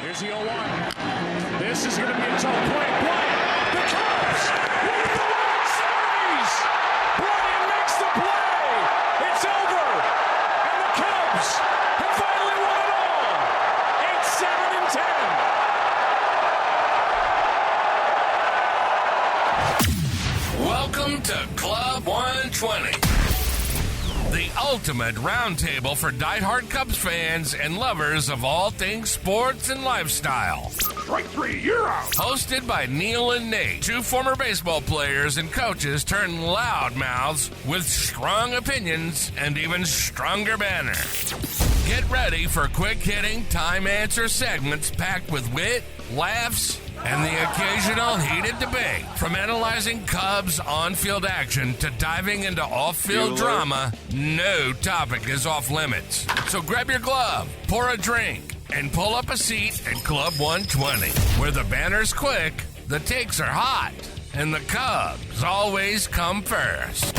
Here's the 0-1. This is going to be a tough play. Bryant, the Cubs win the World Series. Bryant makes the play. It's over. And the Cubs have finally won it all. 8-7-10. Welcome to Club 120. The ultimate roundtable for diehard Cubs fans and lovers of all things sports and lifestyle. Strike three, you're out. Hosted by Neil and Nate, two former baseball players and coaches turned loud mouths with strong opinions and even stronger banner. Get ready for quick-hitting, time-answer segments packed with wit, laughs, and the occasional heated debate. From analyzing Cubs on-field action to diving into off-field drama, no topic is off limits. So grab your glove, pour a drink, and pull up a seat at Club 120, where the banner's quick, the takes are hot, and the Cubs always come first.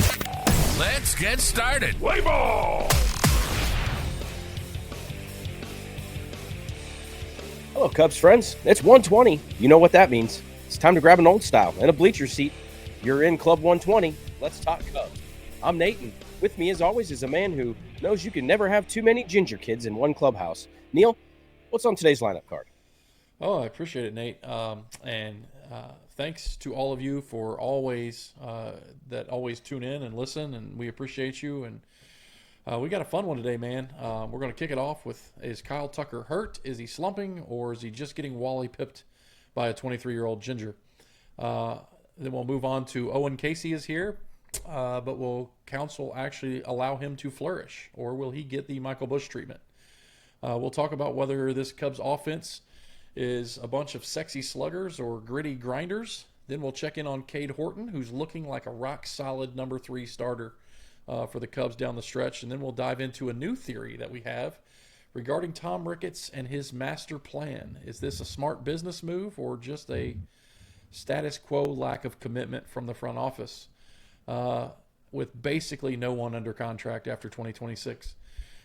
Let's get started. Play ball. Hello, Cubs friends. It's 120. You know what that means. It's time to grab an old style and a bleacher seat. You're in Club 120. Let's talk Cubs. I'm Nate, and with me, as always, is a man who knows you can never have too many ginger kids in one clubhouse. Neil, what's on today's lineup card? Oh, I appreciate it, Nate. And thanks to all of you for always tune in and listen, and we appreciate you. And we got a fun one today, man. We're going to kick it off with, is Kyle Tucker hurt? Is he slumping? Or is he just getting Wally pipped by a 23-year-old ginger? Then we'll move on to Owen Caissie is here. But will Counsell actually allow him to flourish? Or will he get the Michael Busch treatment? We'll talk about whether this Cubs offense is a bunch of sexy sluggers or gritty grinders. Then we'll check in on Cade Horton, who's looking like a rock-solid number 3 starter for the Cubs down the stretch. And then we'll dive into a new theory that we have regarding Tom Ricketts and his master plan. Is this a smart business move or just a status quo lack of commitment from the front office with basically no one under contract after 2026?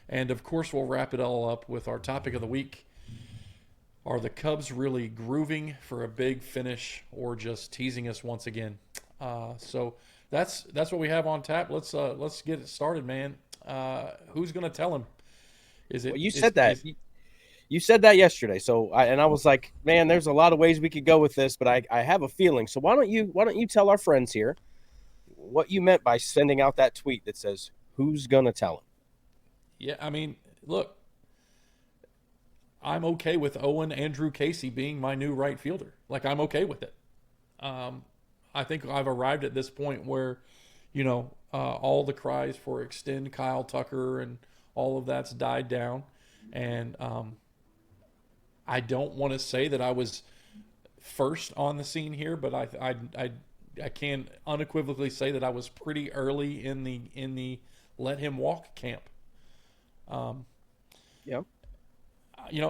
And, of course, we'll wrap it all up with our topic of the week. Are the Cubs really grooving for a big finish or just teasing us once again? So that's what we have on tap. Let's get it started, man. Who's going to tell him? Is it? Well, you said that. You said that yesterday. So I was like, man, there's a lot of ways we could go with this, but I have a feeling. So why don't you tell our friends here what you meant by sending out that tweet that says, who's going to tell him? Yeah, I mean, look, I'm okay with Owen Caissie being my new right fielder. Like, I'm okay with it. I think I've arrived at this point where, all the cries for extend Kyle Tucker and all of that's died down. And I don't want to say that I was first on the scene here, but I can unequivocally say that I was pretty early in the let him walk camp. Yeah.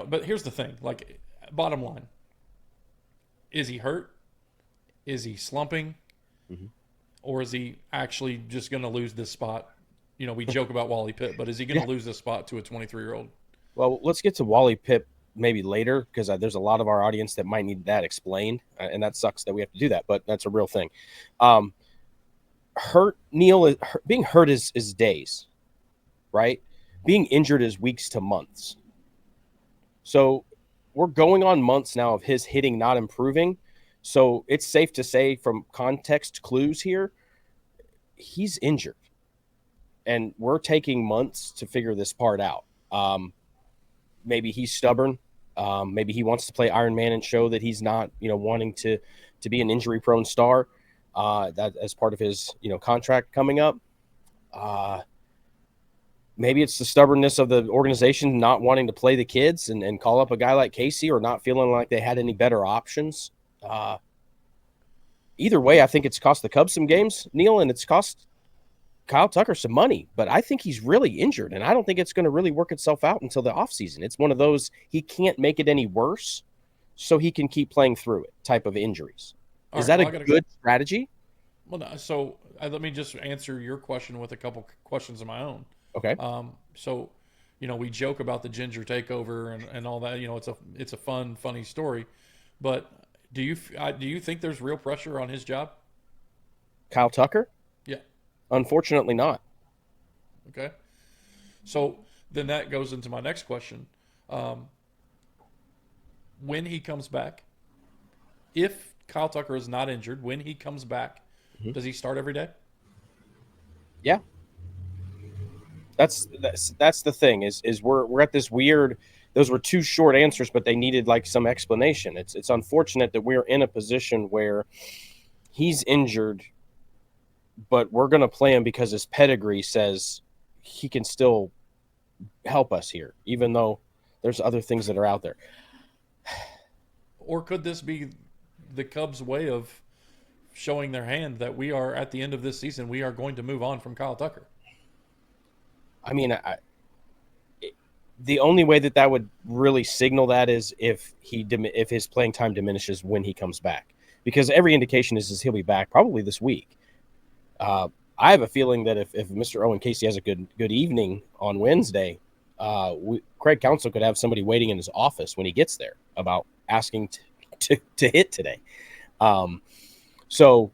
But here's the thing, like, bottom line, is he hurt? Is he slumping? Mm-hmm. Or is he actually just going to lose this spot? We joke about Wally Pipp, but is he going to lose this spot to a 23-year-old? Well, let's get to Wally Pipp maybe later, because there's a lot of our audience that might need that explained, and that sucks that we have to do that, but that's a real thing. Being hurt is days, right? Being injured is weeks to months. So we're going on months now of his hitting not improving. So it's safe to say, from context clues here, he's injured. And we're taking months to figure this part out. Maybe he's stubborn. Maybe he wants to play Iron Man and show that he's not, wanting to be an injury-prone star that as part of his, contract coming up. Maybe it's the stubbornness of the organization not wanting to play the kids and call up a guy like Caissie, or not feeling like they had any better options. Either way, I think it's cost the Cubs some games, Neil, and it's cost Kyle Tucker some money. But I think he's really injured, and I don't think it's going to really work itself out until the offseason. It's one of those, he can't make it any worse so he can keep playing through it type of injuries. Is that a good strategy? Well, no, so let me just answer your question with a couple questions of my own. Okay. So we joke about the Ginger takeover and all that. It's a fun, funny story. But do you think there's real pressure on his job? Kyle Tucker? Yeah. Unfortunately not. Okay. So then that goes into my next question. When he comes back, if Kyle Tucker is not injured, when he comes back, does he start every day? Yeah. That's the thing is we're at this weird. Those were two short answers, but they needed like some explanation. It's unfortunate that we're in a position where he's injured, but we're going to play him because his pedigree says he can still help us here, even though there's other things that are out there. Or could this be the Cubs' way of showing their hand that we are at the end of this season, we are going to move on from Kyle Tucker? I mean, the only way that would really signal that is if his playing time diminishes when he comes back, because every indication is he'll be back probably this week. I have a feeling that if Mr. Owen Caissie has a good evening on Wednesday, Craig Counsell could have somebody waiting in his office when he gets there about asking to hit today. So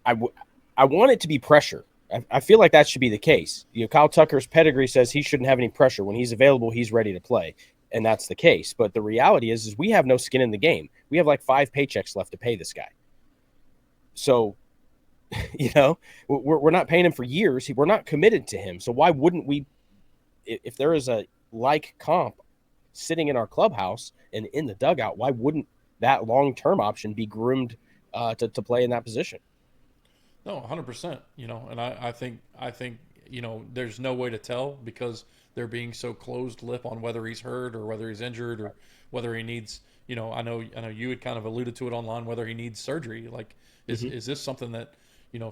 I want it to be pressure. I feel like that should be the case. Kyle Tucker's pedigree says he shouldn't have any pressure. When he's available, he's ready to play, and that's the case. But the reality is we have no skin in the game. We have like 5 paychecks left to pay this guy. So, we're not paying him for years. We're not committed to him. So why wouldn't we, if there is a like comp sitting in our clubhouse and in the dugout, why wouldn't that long-term option be groomed to play in that position? No, 100%. And I think there's no way to tell because they're being so closed-lip on whether he's hurt or whether he's injured or whether he needs. I know you had kind of alluded to it online, whether he needs surgery. Like, is this something that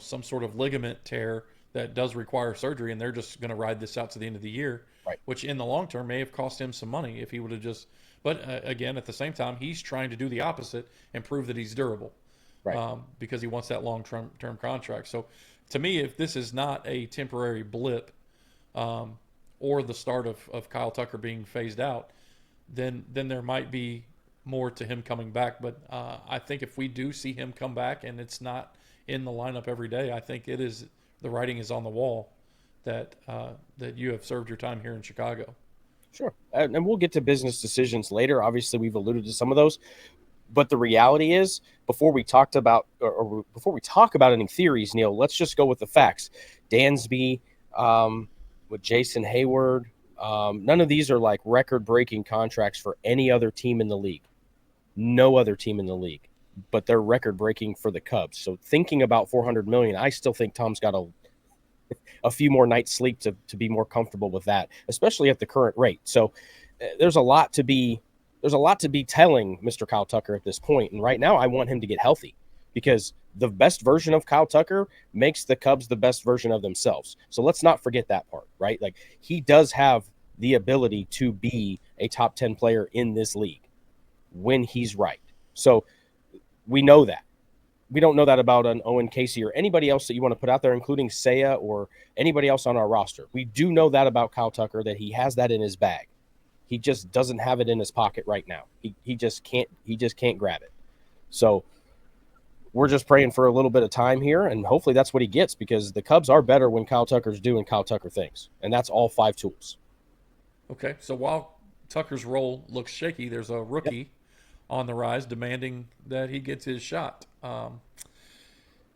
some sort of ligament tear that does require surgery, and they're just going to ride this out to the end of the year, right? Which in the long term may have cost him some money if he would have just. But again, at the same time, he's trying to do the opposite and prove that he's durable. Right. Because he wants that long-term contract. So, to me, if this is not a temporary blip or the start of Kyle Tucker being phased out, then there might be more to him coming back. But I think if we do see him come back and it's not in the lineup every day, I think the writing is on the wall that you have served your time here in Chicago. Sure. And we'll get to business decisions later. Obviously, we've alluded to some of those. But the reality is, before we talk about any theories, Neil, let's just go with the facts. Dansby, with Jason Hayward, none of these are like record-breaking contracts for any other team in the league. No other team in the league, but they're record-breaking for the Cubs. So thinking about $400 million, I still think Tom's got a few more nights sleep to be more comfortable with that, especially at the current rate. So there's a lot to be telling Mr. Kyle Tucker at this point. And right now I want him to get healthy because the best version of Kyle Tucker makes the Cubs the best version of themselves. So let's not forget that part, right? Like, he does have the ability to be a top 10 player in this league when he's right. So we know that. We don't know that about an Owen Caissie or anybody else that you want to put out there, including Seiya or anybody else on our roster. We do know that about Kyle Tucker, that he has that in his bag. He just doesn't have it in his pocket right now. He just can't grab it. So we're just praying for a little bit of time here, and hopefully that's what he gets, because the Cubs are better when Kyle Tucker's doing Kyle Tucker things, and that's all 5 tools. Okay, so while Tucker's role looks shaky, there's a rookie on the rise demanding that he gets his shot.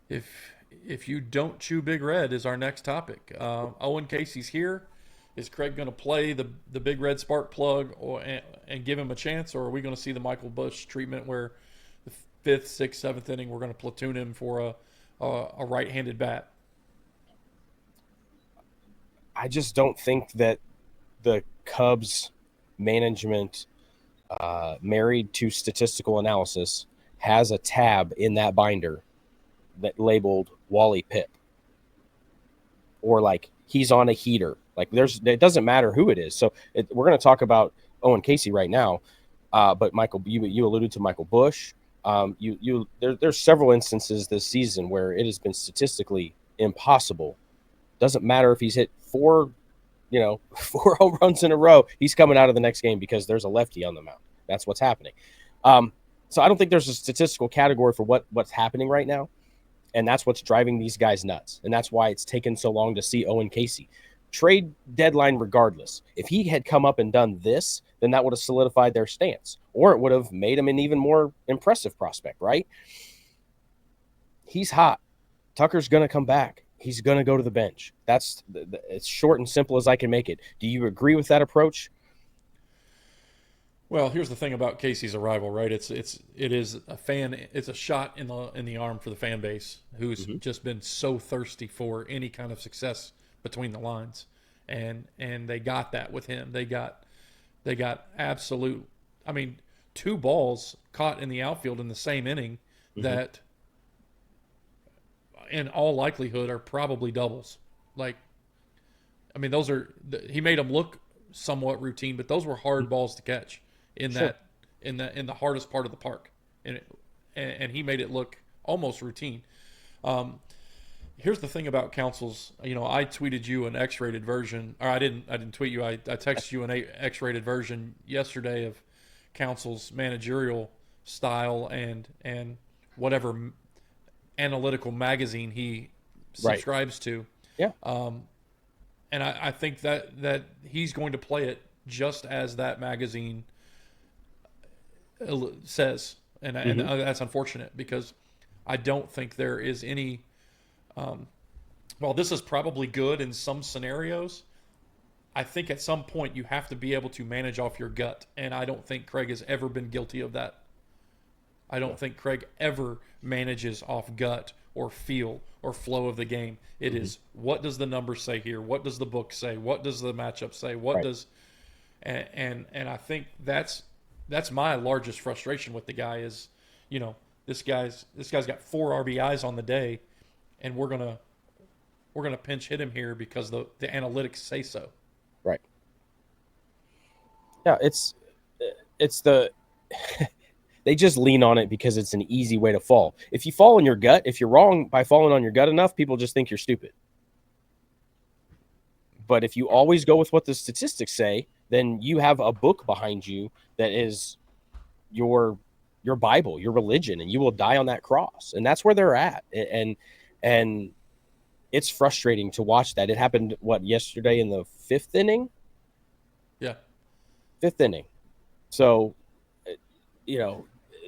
If you don't chew Big Red is our next topic. Owen Caissie's here. Is Craig going to play the Big Red spark plug and give him a chance, or are we going to see the Michael Busch treatment where the 5th, 6th, 7th inning we're going to platoon him for a right-handed bat? I just don't think that the Cubs management, married to statistical analysis, has a tab in that binder that labeled Wally Pipp, or like he's on a heater. Like, it doesn't matter who it is. So we're going to talk about Owen Caissie right now, but Michael, you alluded to Michael Busch. There's several instances this season where it has been statistically impossible. Doesn't matter if he's hit 4 4 home runs in a row, he's coming out of the next game because there's a lefty on the mound. That's what's happening. So I don't think there's a statistical category for what's happening right now. And that's what's driving these guys nuts. And that's why it's taken so long to see Owen Caissie. Trade deadline regardless. If he had come up and done this, then that would have solidified their stance. Or it would have made him an even more impressive prospect, right? He's hot. Tucker's going to come back. He's going to go to the bench. It's short and simple as I can make it. Do you agree with that approach? Well, here's the thing about Caissie's arrival, right? It is a shot in the arm for the fan base who's just been so thirsty for any kind of success between the lines, and they got that with him. They got absolute. I mean, 2 balls caught in the outfield in the same inning that, in all likelihood, are probably doubles. Like, I mean, he made them look somewhat routine, but those were hard balls to catch in the hardest part of the park, and he made it look almost routine. Here's the thing about Counsell's. I tweeted you an X-rated version, or I didn't tweet you. I texted you an X-rated version yesterday of Counsell's managerial style and whatever analytical magazine he subscribes to. Yeah. And I think that he's going to play it just as that magazine says, and that's unfortunate because I don't think there is any. Well, this is probably good in some scenarios. I think at some point you have to be able to manage off your gut, and I don't think Craig has ever been guilty of that. I don't think Craig ever manages off gut or feel or flow of the game. It is, what does the number say here? What does the book say? What does the matchup say? What does and I think that's my largest frustration with the guy is, this guy's got 4 RBIs on the day, and we're gonna pinch hit him here because the analytics say so. Right. Yeah, it's the they just lean on it because it's an easy way to fall. If you fall on your gut, if you're wrong by falling on your gut enough, people just think you're stupid. But if you always go with what the statistics say, then you have a book behind you that is your Bible, your religion, and you will die on that cross. And that's where they're at. And it's frustrating to watch that. It happened, yesterday in the 5th inning? Yeah. 5th inning. So,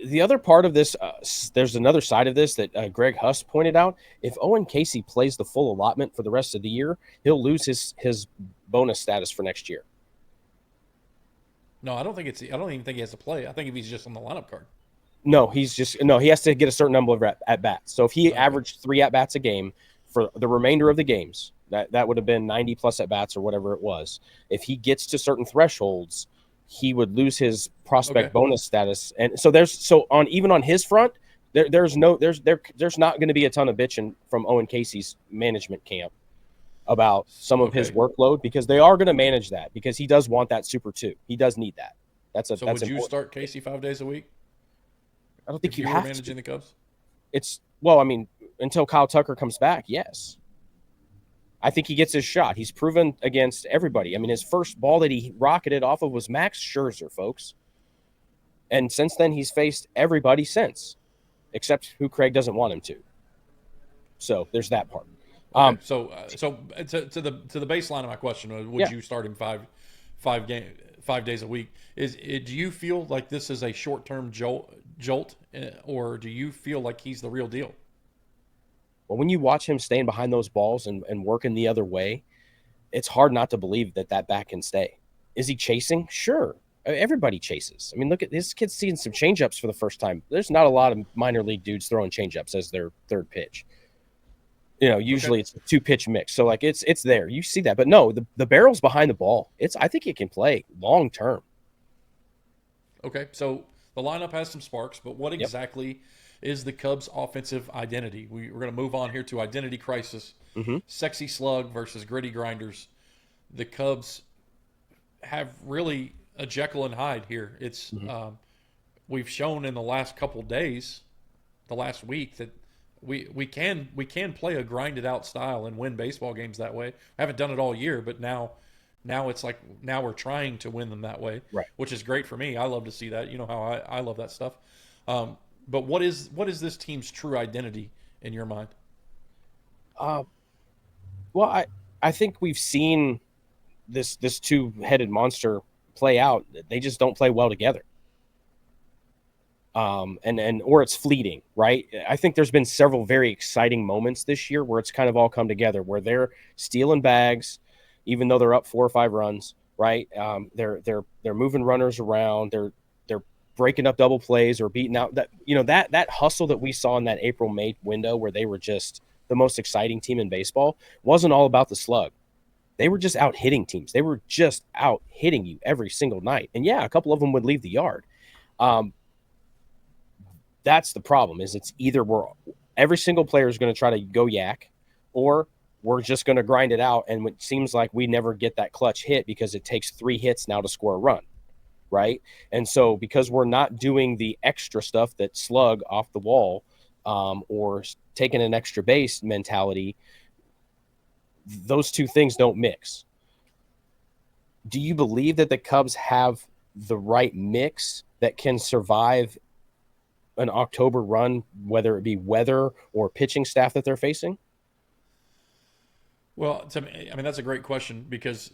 the other part of this, there's another side of this that Greg Huss pointed out. If Owen Caissie plays the full allotment for the rest of the year, he'll lose his bonus status for next year. No, I don't even think he has to play. I think if he's just on the lineup card. No, he has to get a certain number of at-bats. So if he averaged 3 at-bats a game for the remainder of the games, that would have been 90-plus at-bats or whatever it was. If he gets to certain thresholds, he would lose his prospect bonus status. And so even on his front, there's not going to be a ton of bitching from Owen Caissie's management camp about some of his workload, because they are going to manage that, because he does want that Super 2. He does need that. That's would important. You start Caissie 5 days a week? I don't think if you were have managing to. the Cubs. Until Kyle Tucker comes back, yes. I think he gets his shot. He's proven against everybody. I mean, his first ball that he rocketed off of was Max Scherzer, folks. And since then, he's faced everybody since, except who Craig doesn't want him to. So there's that part. Okay, so to the baseline of my question, would you start him five days a week? Do you feel like this is a short-term jolt, or do you feel like he's the real deal? Well, when you watch him staying behind those balls and working the other way, it's hard not to believe that bat can stay. Is he chasing? Sure. Everybody chases. I mean, look at this kid's seeing some changeups for the first time. There's not a lot of minor league dudes throwing changeups as their third pitch. Usually it's a 2-pitch mix. So it's there. You see that. But no, the barrel's behind the ball. I think it can play long term. Okay. So the lineup has some sparks, but what exactly is the Cubs' offensive identity? We're going to move on here to identity crisis. Sexy slug versus gritty grinders. The Cubs have really a Jekyll and Hyde here. It's we've shown in the last couple days, the last week, that we can play a grinded out style and win baseball games that way. I haven't done it all year, but now Now it's like now we're trying to win them that way, Right. which is great for me. I love to see that. You know how I love that stuff. But what is this team's true identity in your mind? Well, I think we've seen this two-headed monster play out. They just don't play well together. Or it's fleeting, right? I think there's been several very exciting moments this year where it's kind of all come together, where they're stealing bags, even though they're up 4 or 5 runs, right? They're moving runners around. They're breaking up double plays or beating out that hustle that we saw in that April-May window where they were just the most exciting team in baseball wasn't all about the slug. They were just out hitting teams. They were just out hitting you every single night. And yeah, a couple of them would leave the yard. That's the problem, is it's either every single player is going to try to go yak, or we're just going to grind it out. And it seems like we never get that clutch hit because it takes 3 hits now to score a run, right? And so because we're not doing the extra stuff that slug off the wall or taking an extra base mentality, those two things don't mix. Do you believe that the Cubs have the right mix that can survive an October run, whether it be weather or pitching staff that they're facing? Well, to me, I mean, that's a great question because,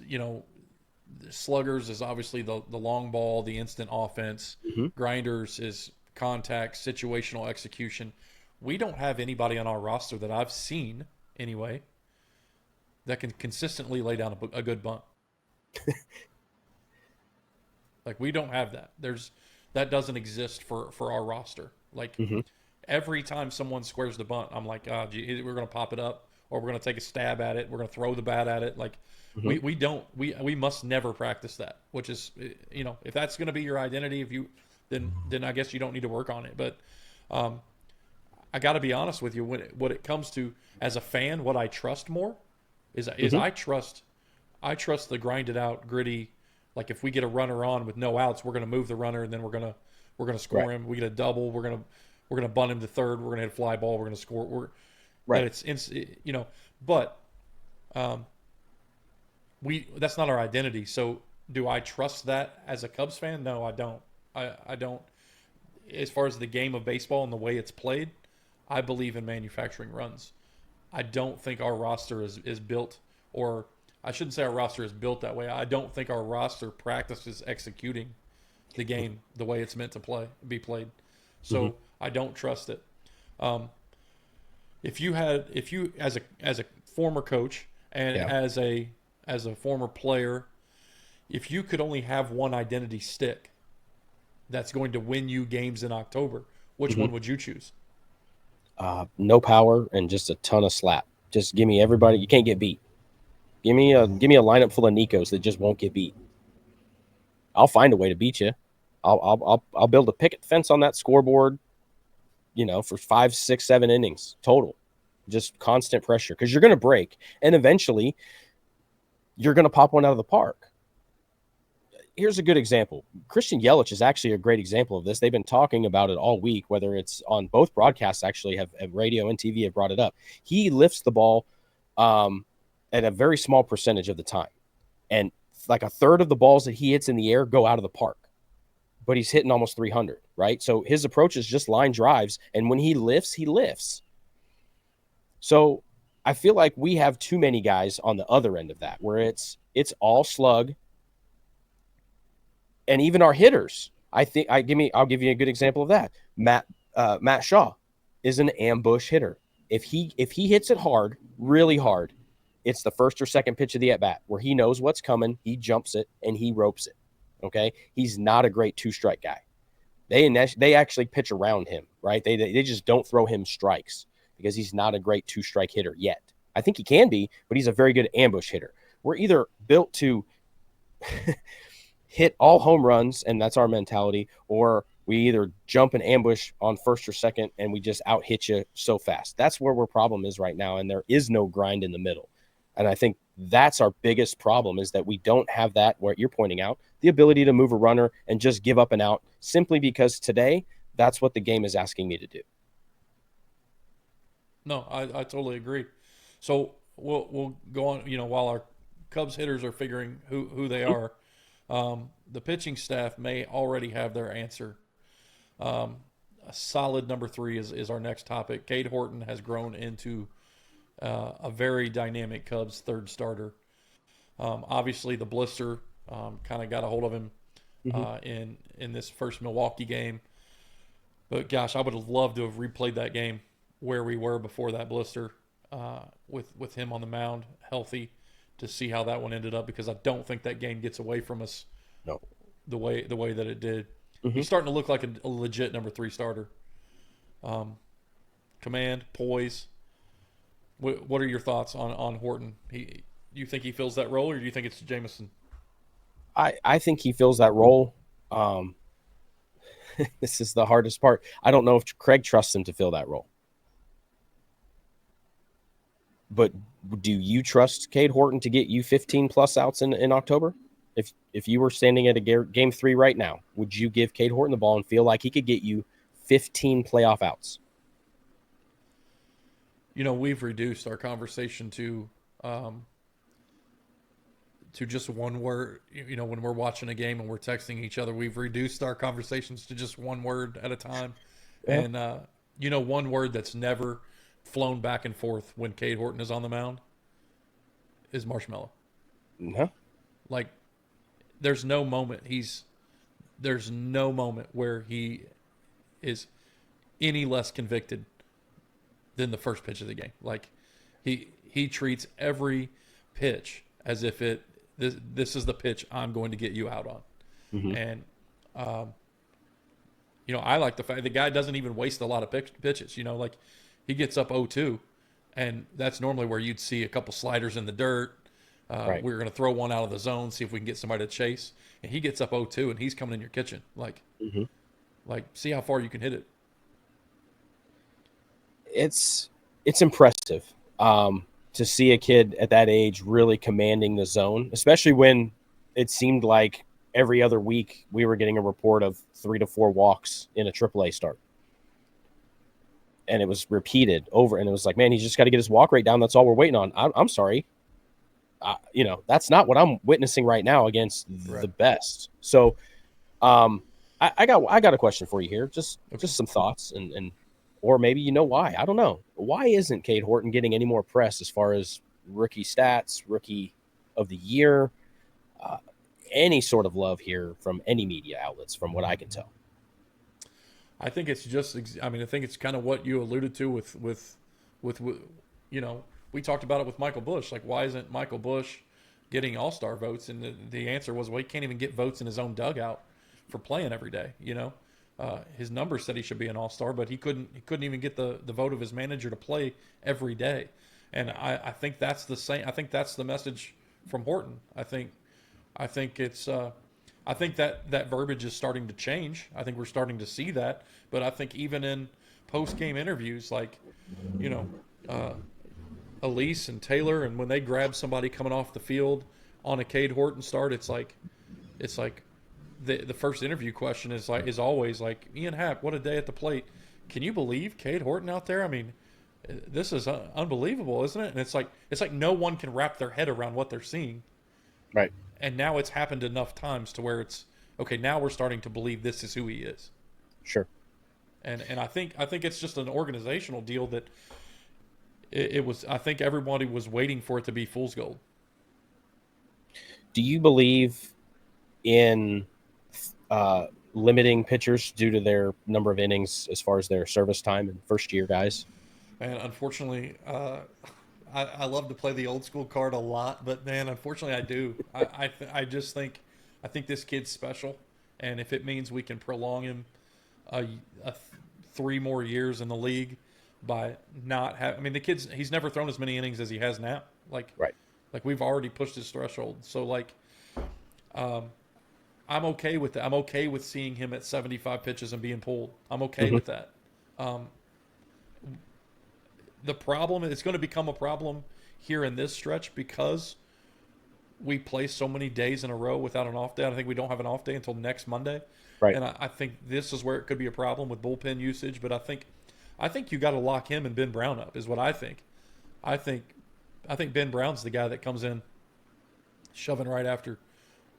sluggers is obviously the long ball, the instant offense. Mm-hmm. Grinders is contact, situational execution. We don't have anybody on our roster that I've seen anyway that can consistently lay down a good bunt. Like, we don't have that. That doesn't exist for our roster. Like, every time someone squares the bunt, I'm like, gee, we're going to pop it up, or we're going to take a stab at it. We're going to throw the bat at it. Like, we must never practice that, which is, if that's going to be your identity, then I guess you don't need to work on it. But I got to be honest with you, when it comes to, as a fan, what I trust more is I trust the grinded out, gritty. Like, if we get a runner on with no outs, we're going to move the runner, and then we're going to score him. We get a double, we're going to bunt him to third. We're going to hit a fly ball. We're going to score. But that's not our identity. So, do I trust that as a Cubs fan? No, I don't. I don't. As far as the game of baseball and the way it's played, I believe in manufacturing runs. I don't think our roster is built, or I shouldn't say our roster is built that way. I don't think our roster practices executing the game the way it's meant to be played. So I don't trust it. If you as a former coach and as a former player, if you could only have one identity stick that's going to win you games in October, which one would you choose? No power and just a ton of slap. Just give me everybody. You can't get beat. Give me a lineup full of Nikos that just won't get beat. I'll find a way to beat you. I'll build a picket fence on that scoreboard, for 5, 6, 7 innings total. Just constant pressure, because you're going to break, and eventually you're going to pop one out of the park. Here's a good example. Christian Yelich is actually a great example of this. They've been talking about it all week, whether it's on both broadcasts, actually, have radio and TV have brought it up. He lifts the ball at a very small percentage of the time. And like a third of the balls that he hits in the air go out of the park. But he's hitting almost 300, right? So his approach is just line drives. And when he lifts, he lifts. So I feel like we have too many guys on the other end of that, where it's all slug. And even our hitters, I'll give you a good example of that. Matt Shaw is an ambush hitter. If he hits it hard, really hard, it's the first or second pitch of the at-bat where he knows what's coming, he jumps it, and he ropes it, okay? He's not a great two-strike guy. They actually pitch around him, right? They just don't throw him strikes because he's not a great two-strike hitter yet. I think he can be, but he's a very good ambush hitter. We're either built to hit all home runs, and that's our mentality, or we either jump and ambush on first or second, and we just out-hit you so fast. That's where our problem is right now, and there is no grind in the middle. And I think that's our biggest problem, is that we don't have that, what you're pointing out, the ability to move a runner and just give up and out, simply because today that's what the game is asking me to do. No, I totally agree. So we'll go on, while our Cubs hitters are figuring who they are. The pitching staff may already have their answer. A solid number 3 is our next topic. Cade Horton has grown into a very dynamic Cubs third starter. Obviously, the blister kind of got a hold of him in this first Milwaukee game. But, gosh, I would have loved to have replayed that game where we were before that blister with him on the mound, healthy, to see how that one ended up, because I don't think that game gets away from us the way that it did. He's starting to look like a legit number 3 starter. Command, poise. What are your thoughts on Horton? You think he fills that role, or do you think it's Jameson? I think he fills that role. This is the hardest part. I don't know if Craig trusts him to fill that role. But do you trust Cade Horton to get you 15-plus outs in October? If you were standing at a game 3 right now, would you give Cade Horton the ball and feel like he could get you 15 playoff outs? We've reduced our conversation to just one word. When we're watching a game and we're texting each other, we've reduced our conversations to just one word at a time. Yeah. And, one word that's never flown back and forth when Cade Horton is on the mound is marshmallow. No. Like, there's no moment where he is any less convicted than the first pitch of the game. Like, he treats every pitch as if this is the pitch I'm going to get you out on. And I like the fact the guy doesn't even waste a lot of pitches. Like, he gets up 0-2, and that's normally where you'd see a couple sliders in the dirt. Right. We're going to throw one out of the zone, see if we can get somebody to chase. And he gets up 0-2, and he's coming in your kitchen. Like, see how far you can hit it. It's impressive to see a kid at that age really commanding the zone, especially when it seemed like every other week we were getting a report of 3 to 4 walks in a AAA start. And it was repeated over, and it was like, man, he's just got to get his walk rate down. That's all we're waiting on. I'm sorry. That's not what I'm witnessing right now against the best. So I got a question for you here. Just some thoughts and or maybe why. I don't know. Why isn't Cade Horton getting any more press as far as rookie stats, rookie of the year, any sort of love here from any media outlets, from what I can tell? I think it's just, I think it's kind of what you alluded to with we talked about it with Michael Bush. Like, why isn't Michael Bush getting all-star votes? And the answer was, well, he can't even get votes in his own dugout for playing every day. His numbers said he should be an all-star, but he couldn't even get the vote of his manager to play every day. And I think that's the same. I think that's the message from Horton. I think it's I think that verbiage is starting to change. I think we're starting to see that. But I think even in post-game interviews, like, Elise and Taylor, and when they grab somebody coming off the field on a Cade Horton start, it's like the first interview question is always like, Ian Happ, what a day at the plate. Can you believe Cade Horton out there? I mean, this is unbelievable, isn't it? And it's like no one can wrap their head around what they're seeing. Right. And now it's happened enough times to where it's okay. Now we're starting to believe this is who he is. Sure. And I think it's just an organizational deal that it was. I think everybody was waiting for it to be fool's gold. Do you believe in limiting pitchers due to their number of innings as far as their service time and first-year guys? And unfortunately, I love to play the old school card a lot, but man, unfortunately, I do. I just think this kid's special, and if it means we can prolong him a 3 more years in the league by not having, the kid's, he's never thrown as many innings as he has now. Like we've already pushed his threshold. So I'm okay with that. I'm okay with seeing him at 75 pitches and being pulled. I'm okay with that. The problem, it's going to become a problem here in this stretch because we play so many days in a row without an off day. I think we don't have an off day until next Monday. Right. And I think this is where it could be a problem with bullpen usage. But I think you got to lock him and Ben Brown up is what I think. I think Ben Brown's the guy that comes in shoving right after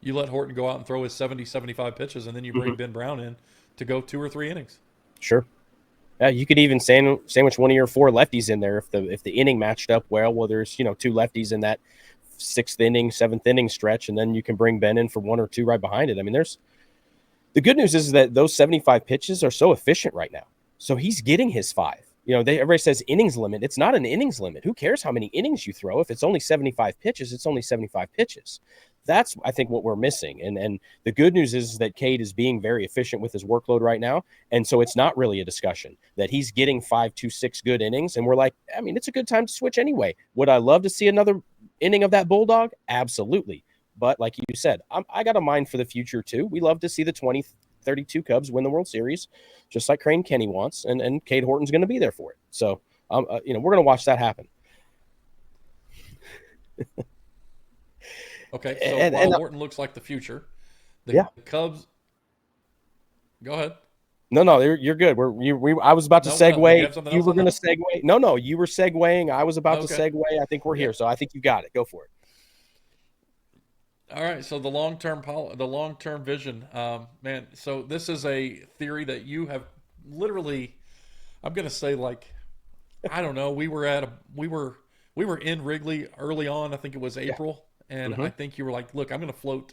you let Horton go out and throw his 70, 75 pitches, and then you bring Ben Brown in to go 2 or 3 innings. Sure. Yeah, you could even sandwich one of your 4 lefties in there if the inning matched up well. Well, there's 2 lefties in that 6th inning, 7th inning stretch, and then you can bring Ben in for 1 or 2 right behind it. I mean, the good news is that those 75 pitches are so efficient right now. So he's getting his 5. Everybody says innings limit. It's not an innings limit. Who cares how many innings you throw? If it's only 75 pitches, it's only 75 pitches. That's, I think, what we're missing. And the good news is that Cade is being very efficient with his workload right now. And so it's not really a discussion that he's getting 5 to 6 good innings. And we're like, I mean, it's a good time to switch anyway. Would I love to see another inning of that Bulldog? Absolutely. But like you said, I got a mind for the future too. We love to see the 2032 Cubs win the World Series, just like Craig Counsell wants, and Cade Horton's going to be there for it. So, we're going to watch that happen. Okay, so while Horton looks like the future, the Cubs. Go ahead. No, you're good. I was about to segue. You were going to segue. No, you were segueing. I was about to segue. I think we're here, so I think you got it. Go for it. All right, so the long-term vision, man. So this is a theory that you have literally, I'm going to say, like, I don't know. We were in Wrigley early on. I think it was April, and I think you were like, "Look, I'm going to float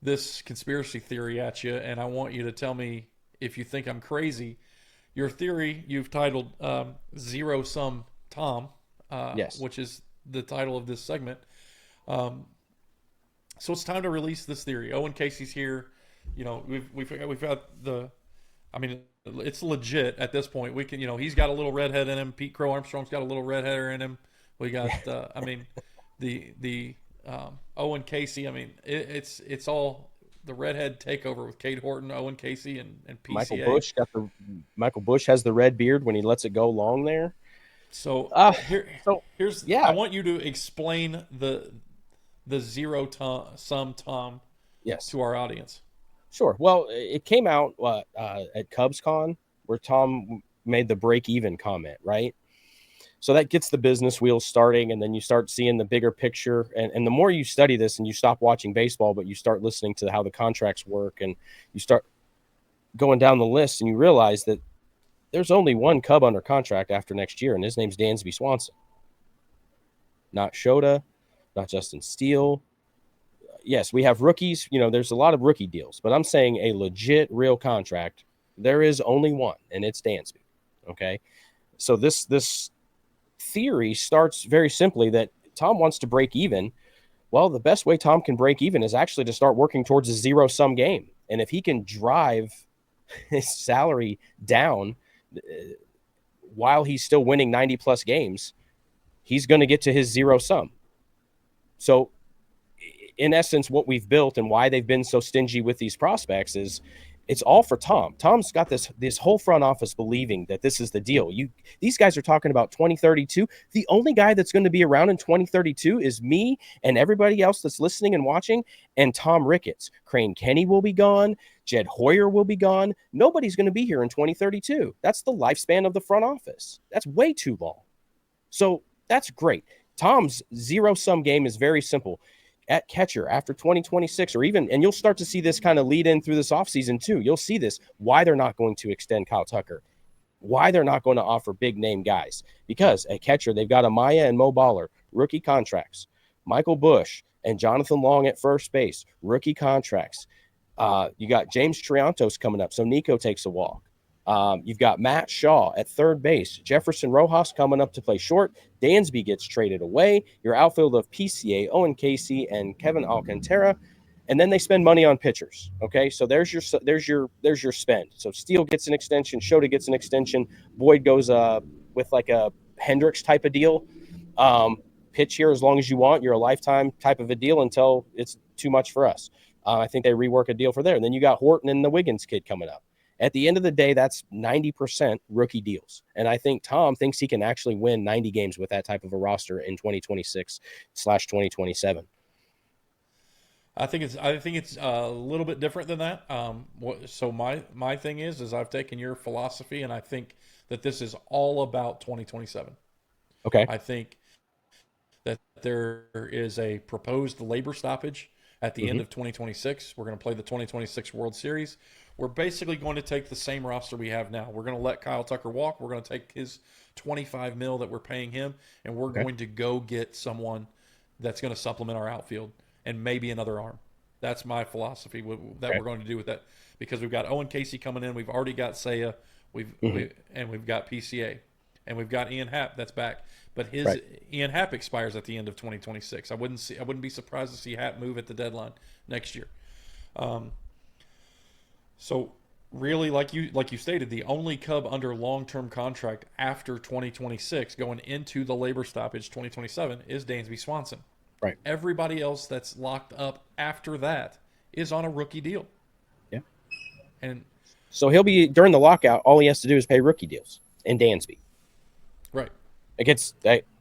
this conspiracy theory at you, and I want you to tell me if you think I'm crazy." Your theory you've titled "Zero Sum Tom," which is the title of this segment. So it's time to release this theory. Owen Caissie's here. We've got the. I mean, it's legit at this point. We can, he's got a little redhead in him. Pete Crow Armstrong's got a little redheader in him. We got, the Owen Caissie. I mean, it's all the redhead takeover with Cade Horton, Owen Caissie, and PCA. Michael Bush has the red beard when he lets it go long there. So here's. I want you to explain the zero sum Tom to our audience. Sure. Well, it came out at CubsCon where Tom made the break-even comment, right? So that gets the business wheels starting, and then you start seeing the bigger picture. And the more you study this and you stop watching baseball, but you start listening to how the contracts work, and you start going down the list, and you realize that there's only one Cub under contract after next year, and his name's Dansby Swanson. Not Shota, not Justin Steele. Yes, we have rookies. There's a lot of rookie deals, but I'm saying a legit, real contract. There is only one, and it's Dansby. Okay, so this theory starts very simply that Tom wants to break even. Well, the best way Tom can break even is actually to start working towards a zero-sum game, and if he can drive his salary down while he's still winning 90-plus games, he's going to get to his zero-sum. So, in essence, what we've built and why they've been so stingy with these prospects is it's all for Tom. Tom's got this whole front office believing that this is the deal. These guys are talking about 2032. The only guy that's going to be around in 2032 is me and everybody else that's listening and watching, and Tom Ricketts. Crane Kenny will be gone. Jed Hoyer will be gone. Nobody's going to be here in 2032. That's the lifespan of the front office. That's way too long. So that's great. Tom's zero-sum game is very simple. At catcher after 2026, and you'll start to see this kind of lead in through this offseason too. You'll see this, why they're not going to extend Kyle Tucker, why they're not going to offer big name guys. Because at catcher, they've got Amaya and Mo Baller, rookie contracts. Michael Bush and Jonathan Long at first base, rookie contracts. You got James Triantos coming up, so Nico takes a walk. You've got Matt Shaw at third base, Jefferson Rojas coming up to play short. Dansby gets traded away. Your outfield of PCA, Owen Caissie, and Kevin Alcantara, and then they spend money on pitchers. Okay, so there's your spend. So Steele gets an extension, Shota gets an extension, Boyd goes with like a Hendricks type of deal. Pitch here as long as you want. You're a lifetime type of a deal until it's too much for us. I think they rework a deal for there. And then you got Horton and the Wiggins kid coming up. At the end of the day, that's 90% rookie deals. And I think Tom thinks he can actually win 90 games with that type of a roster in 2026/2027. I think it's a little bit different than that. So my thing is I've taken your philosophy, and I think that this is all about 2027. Okay. I think that there is a proposed labor stoppage at the end of 2026. We're going to play the 2026 World Series. We're basically going to take the same roster we have now. We're going to let Kyle Tucker walk. We're going to take his $25 million that we're paying him, and we're going to go get someone that's going to supplement our outfield and maybe another arm. That's my philosophy that we're going to do with that, because we've got Owen Caissie coming in. We've already got Saya. We've got PCA, and we've got Ian Happ that's back. But Ian Happ expires at the end of 2026. I wouldn't be surprised to see Happ move at the deadline next year. So really, like you stated, the only Cub under long-term contract after 2026, going into the labor stoppage 2027, is Dansby Swanson. Right. Everybody else that's locked up after that is on a rookie deal. Yeah. And so he'll be, during the lockout, all he has to do is pay rookie deals in Dansby. Right.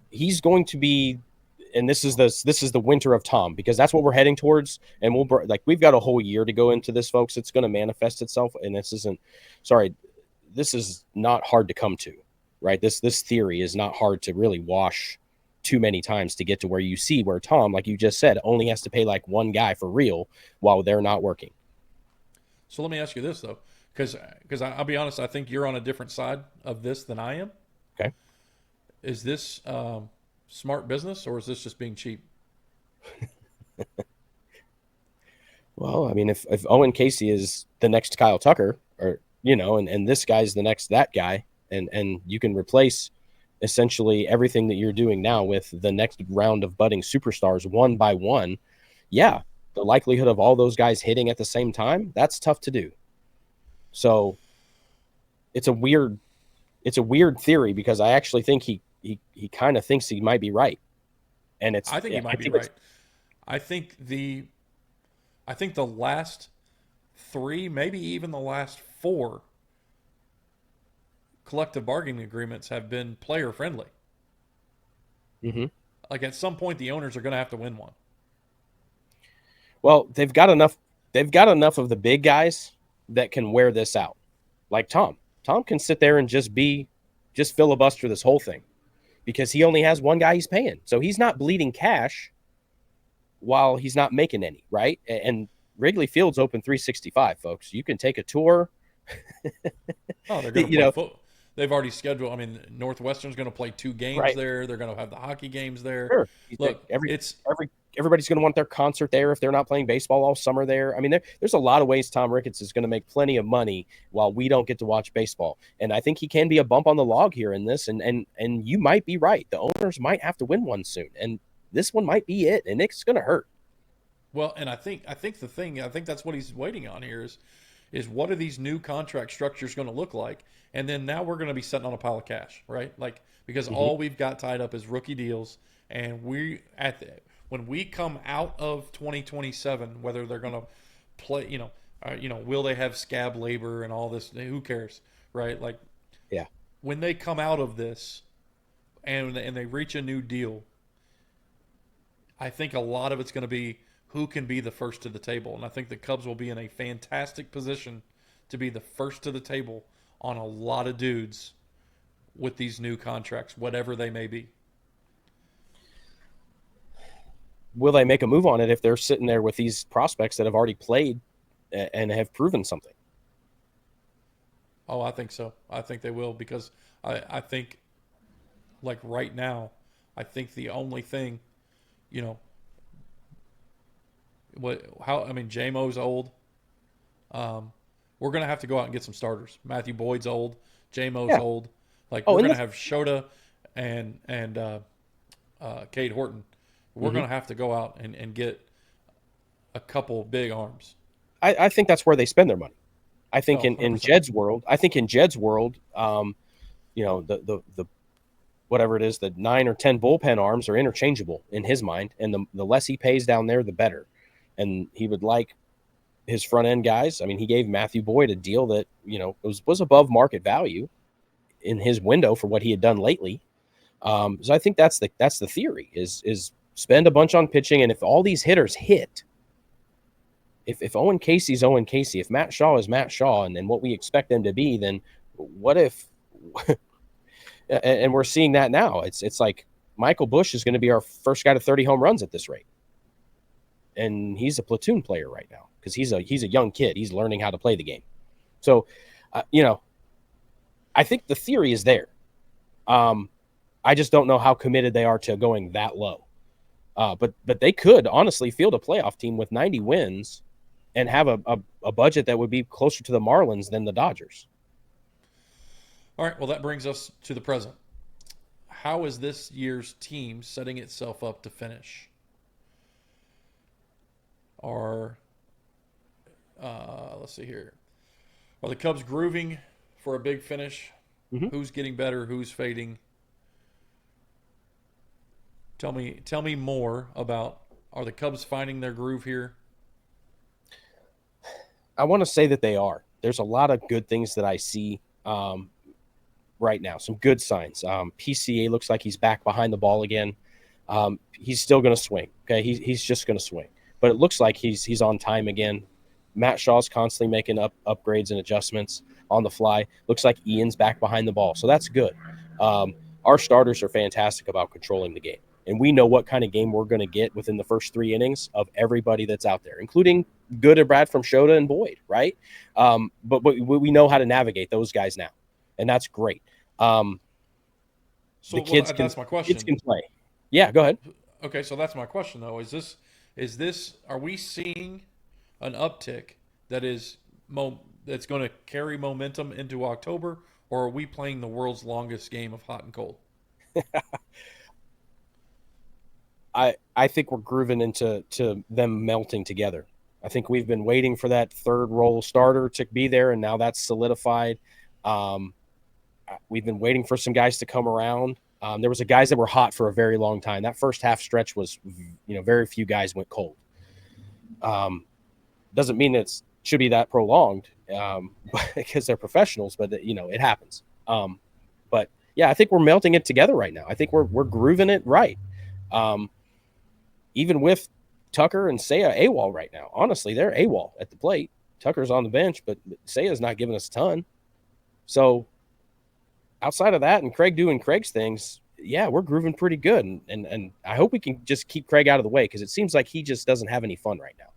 He's going to be, and this is the winter of Tom, because that's what we're heading towards. And we've got a whole year to go into this, folks. It's going to manifest itself. And this is not hard to come to, right? This theory is not hard to really wash too many times to get to where you see where Tom, like you just said, only has to pay like one guy for real while they're not working. So let me ask you this, though, because I'll be honest, I think you're on a different side of this than I am. Okay. Is this smart business, or is this just being cheap? Well, I mean, if Owen Caissie is the next Kyle Tucker, or and this guy's the next that guy, and you can replace essentially everything that you're doing now with the next round of budding superstars one by one, yeah, the likelihood of all those guys hitting at the same time, that's tough to do. So it's a weird theory, because I actually think he kind of thinks he might be right. And I think he might be right. I think the last 3, maybe even the last 4 collective bargaining agreements have been player friendly. Mm-hmm. Like at some point, the owners are going to have to win one. Well, they've got enough of the big guys that can wear this out. Like Tom can sit there and just filibuster this whole thing, because he only has one guy he's paying. So he's not bleeding cash while he's not making any, right? And Wrigley Field's open 365, folks. You can take a tour. Oh, they're going to play They've already scheduled. I mean, Northwestern's going to play 2 games there. They're going to have the hockey games there. Sure. Look, everybody's going to want their concert there if they're not playing baseball all summer there. I mean, there's a lot of ways Tom Ricketts is going to make plenty of money while we don't get to watch baseball. And I think he can be a bump on the log here in this. And you might be right. The owners might have to win one soon, and this one might be it. And it's going to hurt. Well, and I think that's what he's waiting on here is what are these new contract structures going to look like? And then now we're going to be sitting on a pile of cash, right? Like, because all we've got tied up is rookie deals, and when we come out of 2027, whether they're going to play, will they have scab labor and all this? Who cares, right? Like, yeah. When they come out of this and they reach a new deal, I think a lot of it's going to be who can be the first to the table. And I think the Cubs will be in a fantastic position to be the first to the table on a lot of dudes with these new contracts, whatever they may be. Will they make a move on it if they're sitting there with these prospects that have already played and have proven something? Oh, I think so. I think they will, because I think, like right now, I think the only thing, J-Mo's old. We're going to have to go out and get some starters. Matthew Boyd's old. J-Mo's old. Like, we're going to have Shota and Cade Horton. We're going to have to go out and get a couple big arms. I think that's where they spend their money. I think in Jed's world, the whatever it is, the 9 or 10 bullpen arms are interchangeable in his mind, and the less he pays down there, the better. And he would like his front end guys. I mean, he gave Matthew Boyd a deal that was above market value in his window for what he had done lately. So I think that's the theory is spend a bunch on pitching, and if all these hitters hit, if Owen Caissie's Owen Caissie, if Matt Shaw is Matt Shaw, and what we expect them to be, then what if? And we're seeing that now. It's like Michael Bush is going to be our first guy to 30 home runs at this rate. And he's a platoon player right now because he's a young kid. He's learning how to play the game. So, I think the theory is there. I just don't know how committed they are to going that low. But they could honestly field a playoff team with 90 wins and have a budget that would be closer to the Marlins than the Dodgers. All right, well, that brings us to the present. How is this year's team setting itself up to finish? Let's see here. Are the Cubs grooving for a big finish? Mm-hmm. Who's getting better? Who's fading? Tell me more about, are the Cubs finding their groove here? I want to say that they are. There's a lot of good things that I see right now. Some good signs. PCA looks like he's back behind the ball again. He's still going to swing. Okay, he's just going to swing. But it looks like he's on time again. Matt Shaw's constantly making upgrades and adjustments on the fly. Looks like Ian's back behind the ball. So that's good. Our starters are fantastic about controlling the game. And we know what kind of game we're going to get within the first 3 innings of everybody that's out there, including good and Brad from Shota and Boyd, right? But we know how to navigate those guys now, and that's great. That's my question. Kids can play. Yeah, go ahead. Okay, so that's my question, though. Are we seeing an uptick that's going to carry momentum into October, or are we playing the world's longest game of hot and cold? I think we're grooving into them melting together. I think we've been waiting for that third role starter to be there, and now that's solidified. We've been waiting for some guys to come around. There was guys that were hot for a very long time. That first half stretch was, very few guys went cold. Doesn't mean it should be that prolonged because they're professionals, but it happens. But yeah, I think we're melting it together right now. I think we're grooving it right. Even with Tucker and Seiya AWOL right now, honestly, they're AWOL at the plate. Tucker's on the bench, but Seiya's not giving us a ton. So outside of that and Craig doing Craig's things, yeah, we're grooving pretty good. And I hope we can just keep Craig out of the way because it seems like he just doesn't have any fun right now.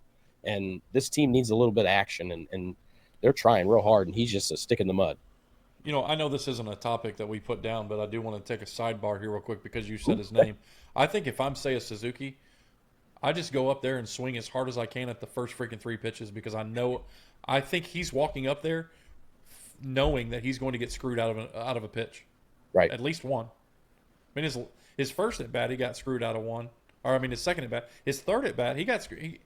And this team needs a little bit of action, and they're trying real hard, and he's just a stick in the mud. I know this isn't a topic that we put down, but I do want to take a sidebar here real quick because you said his name. I think if I'm Seiya Suzuki, I just go up there and swing as hard as I can at the first freaking 3 pitches because I think he's walking up there knowing that he's going to get screwed out of a pitch. Right. At least one. I mean, his first at bat, he got screwed out of one. Or, I mean, his second at bat. His third at bat, he got screwed.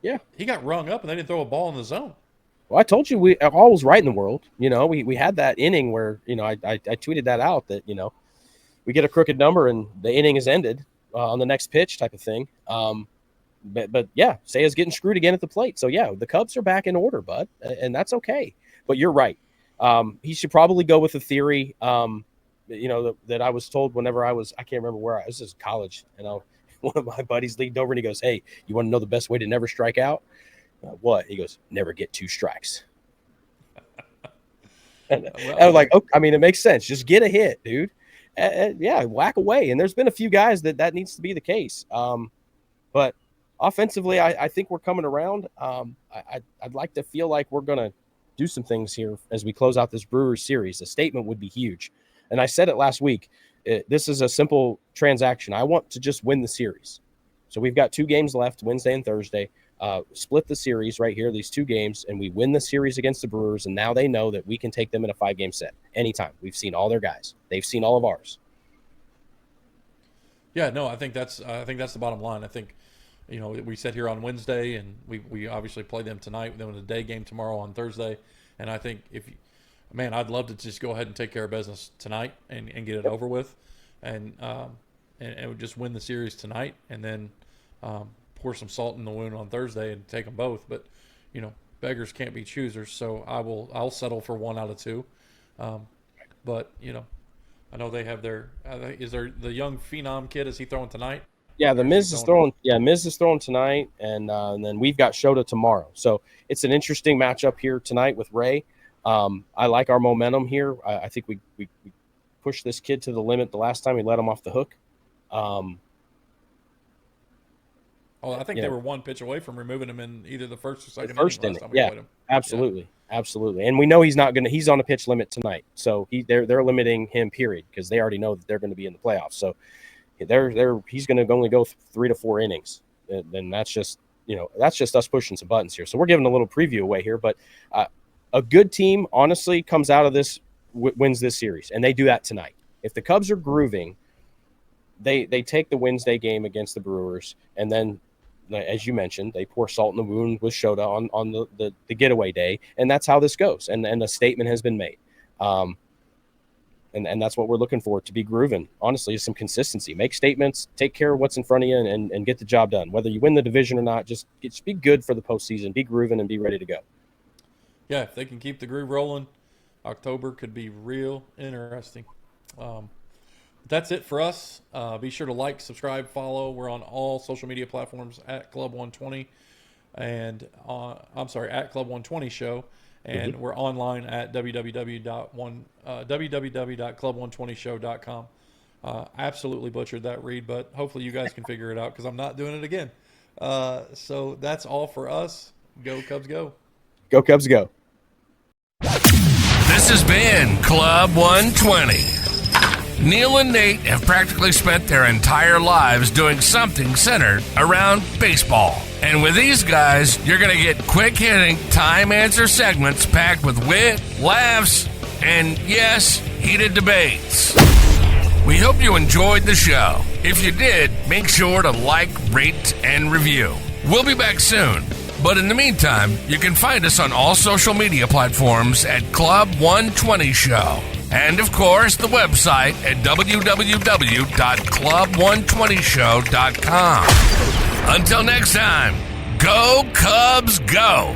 He got rung up and they didn't throw a ball in the zone. Well, I told you all was right in the world. We had that inning where, I tweeted that out that, we get a crooked number and the inning is ended on the next pitch type of thing. But yeah, Seiya's getting screwed again at the plate. So yeah, the Cubs are back in order, bud, and that's okay. But you're right. He should probably go with the theory, that I was told whenever I can't remember where I was. This is college, and one of my buddies leaned over and he goes, "Hey, you want to know the best way to never strike out?" What? He goes, "Never get 2 strikes." And I was like, "Oh, I mean, it makes sense. Just get a hit, dude. Yeah, whack away." And there's been a few guys that needs to be the case. But offensively, I think we're coming around. I'd like to feel like we're going to do some things here as we close out this Brewers series. A statement would be huge. And I said it last week. This is a simple transaction. I want to just win the series. So we've got 2 games left, Wednesday and Thursday. Split the series right here, these 2 games, and we win the series against the Brewers, and now they know that we can take them in a 5-game set anytime. We've seen all their guys. They've seen all of ours. Yeah, no, I think that's the bottom line. I think, we sit here on Wednesday, and we obviously play them tonight. Then with a day game tomorrow on Thursday, and I think I'd love to just go ahead and take care of business tonight and get it over with, and just win the series tonight, and then pour some salt in the wound on Thursday and take them both. But beggars can't be choosers, so I'll settle for 1 out of 2. But I know they have their. Is there the young phenom kid? Is he throwing tonight? Yeah, the Miz is throwing. Yeah, Miz is throwing tonight, and then we've got Shota tomorrow. So it's an interesting matchup here tonight with Ray. I like our momentum here. I think we pushed this kid to the limit the last time we let him off the hook. I think they were one pitch away from removing him in either the first or second inning. Last time we played him. Absolutely. And we know he's not going to. He's on a pitch limit tonight, so they're limiting him. Period, because they already know that they're going to be in the playoffs. So he's going to only go 3 to 4 innings, and that's just us pushing some buttons here. So we're giving a little preview away here, but a good team honestly comes out of this wins this series, and they do that tonight. If the Cubs are grooving, they take the Wednesday game against the Brewers, and then, as you mentioned, they pour salt in the wound with Shota on the getaway day, and that's how this goes. And a statement has been made, and that's what we're looking for, to be grooving. Honestly, is some consistency. Make statements, take care of what's in front of you, and get the job done. Whether you win the division or not, just be good for the postseason. Be grooving and be ready to go. Yeah, if they can keep the groove rolling, October could be real interesting. That's it for us. Be sure to like, subscribe, follow. We're on all social media platforms at Club 120 and at Club 120 Show. And we're online at www.club120show.com. Absolutely butchered that read, but hopefully you guys can figure it out because I'm not doing it again. So that's all for us. Go Cubs, go. Go Cubs, go. This has been Club 120. Neil and Nate have practically spent their entire lives doing something centered around baseball. And with these guys, you're going to get quick-hitting, time-answer segments packed with wit, laughs, and, yes, heated debates. We hope you enjoyed the show. If you did, make sure to like, rate, and review. We'll be back soon. But in the meantime, you can find us on all social media platforms at Club 120 Show. And, of course, the website at www.club120show.com. Until next time, go Cubs, go!